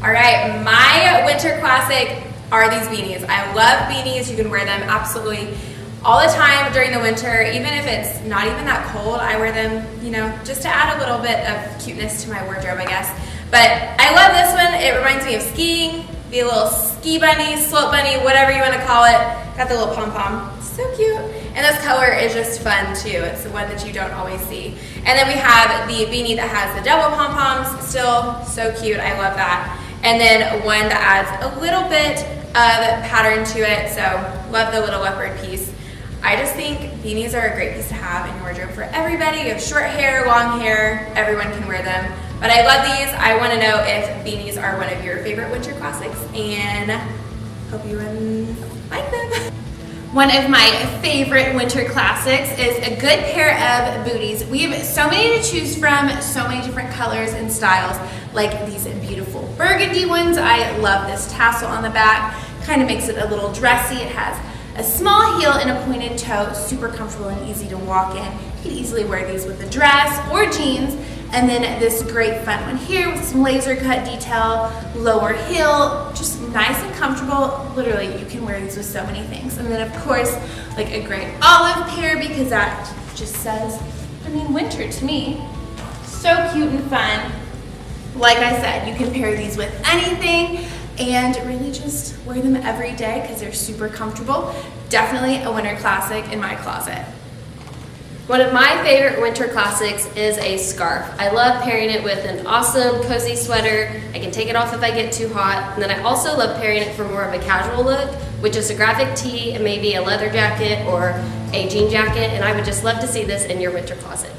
All right, my winter classic are these beanies. I love beanies. You can wear them absolutely all the time during the winter, even if it's not even that cold. I wear them, you know, just to add a little bit of cuteness to my wardrobe, I guess. But I love this one. It reminds me of skiing. Be a little ski bunny, slope bunny, whatever you want to call it. Got the little pom-pom. So cute. And this color is just fun too. It's the one that you don't always see. And then we have the beanie that has the double pom-poms. Still so cute. I love that. And then one that adds a little bit of pattern to it. So love the little leopard piece. I just think beanies are a great piece to have in your wardrobe for everybody. You have short hair, long hair, everyone can wear them. But I love these. I want to know if beanies are one of your favorite winter classics, and hope you like them. One of my favorite winter classics is a good pair of booties. We have so many to choose from, so many different colors and styles, like these beautiful burgundy ones. I love this tassel on the back. Kind of makes it a little dressy. It has a small heel and a pointed toe, super comfortable and easy to walk in. You can easily wear these with a dress or jeans. And then this great fun one here with some laser cut detail, lower heel, just nice and comfortable. Literally, you can wear these with so many things. And then of course, like a great olive pair, because that just says, I mean, winter to me. So cute and fun. Like I said, you can pair these with anything and really just wear them every day because they're super comfortable. Definitely a winter classic in my closet. One of my favorite winter classics is a scarf. I love pairing it with an awesome cozy sweater. I can take it off if I get too hot. And then I also love pairing it for more of a casual look with just a graphic tee and maybe a leather jacket or a jean jacket. And I would just love to see this in your winter closet.